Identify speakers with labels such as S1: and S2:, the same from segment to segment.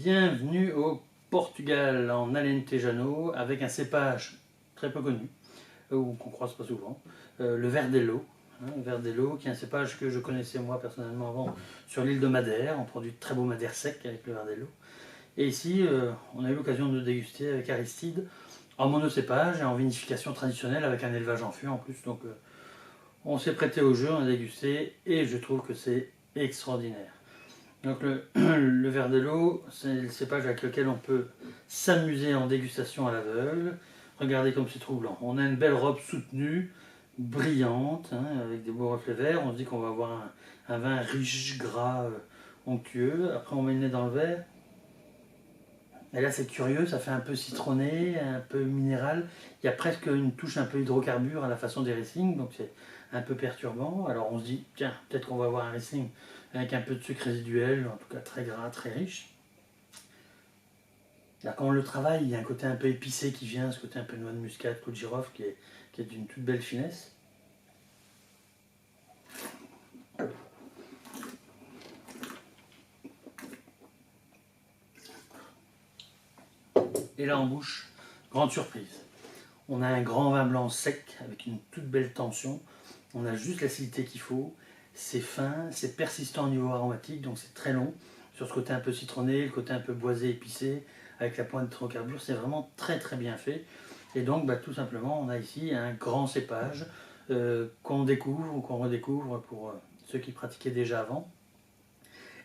S1: Bienvenue au Portugal, en Alentejano, avec un cépage très peu connu, ou qu'on croise pas souvent, le Verdelho. Le Verdelho, qui est un cépage que je connaissais moi personnellement avant sur l'île de Madère. On produit de très beaux madères secs avec le Verdelho. Et ici, on a eu l'occasion de déguster avec Aristide en monocépage et en vinification traditionnelle avec un élevage en fût en plus. Donc on s'est prêté au jeu, on a dégusté et je trouve que c'est extraordinaire. Donc le Verdelho, c'est le cépage avec lequel on peut s'amuser en dégustation à l'aveugle. Regardez comme c'est troublant. On a une belle robe soutenue, brillante, avec des beaux reflets verts. On se dit qu'on va avoir un vin riche, gras, onctueux. Après on met le nez dans le verre. Et là c'est curieux, ça fait un peu citronné, un peu minéral. Il y a presque une touche un peu hydrocarbure à la façon des Riesling, donc c'est un peu perturbant. Alors on se dit, tiens, peut-être qu'on va avoir un Riesling avec un peu de sucre résiduel, en tout cas très gras, très riche. Là, quand on le travaille, il y a un côté un peu épicé qui vient, ce côté un peu noix de muscade, clou de girofle, qui est d'une toute belle finesse. Et là en bouche, grande surprise. On a un grand vin blanc sec avec une toute belle tension. On a juste l'acidité qu'il faut. C'est fin, c'est persistant au niveau aromatique, donc c'est très long. Sur ce côté un peu citronné, le côté un peu boisé, épicé, avec la pointe d'hydrocarbures, c'est vraiment très très bien fait. Et donc tout simplement, on a ici un grand cépage qu'on découvre ou qu'on redécouvre pour ceux qui pratiquaient déjà avant.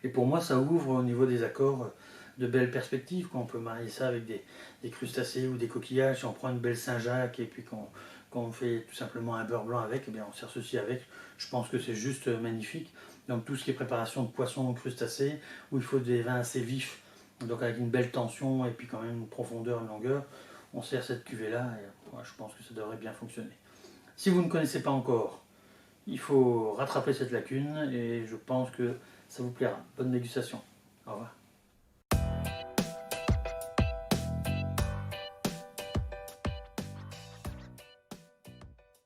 S1: Et pour moi, ça ouvre au niveau des accords de belles perspectives. On peut marier ça avec des crustacés ou des coquillages. Si on prend une belle Saint-Jacques et puis qu'on fait tout simplement un beurre blanc avec, eh bien on sert ceci avec. Je pense que c'est juste magnifique. Donc tout ce qui est préparation de poissons crustacés, où il faut des vins assez vifs, donc avec une belle tension et puis quand même une profondeur, une longueur, on sert cette cuvée-là et je pense que ça devrait bien fonctionner. Si vous ne connaissez pas encore, il faut rattraper cette lacune et je pense que ça vous plaira. Bonne dégustation. Au revoir.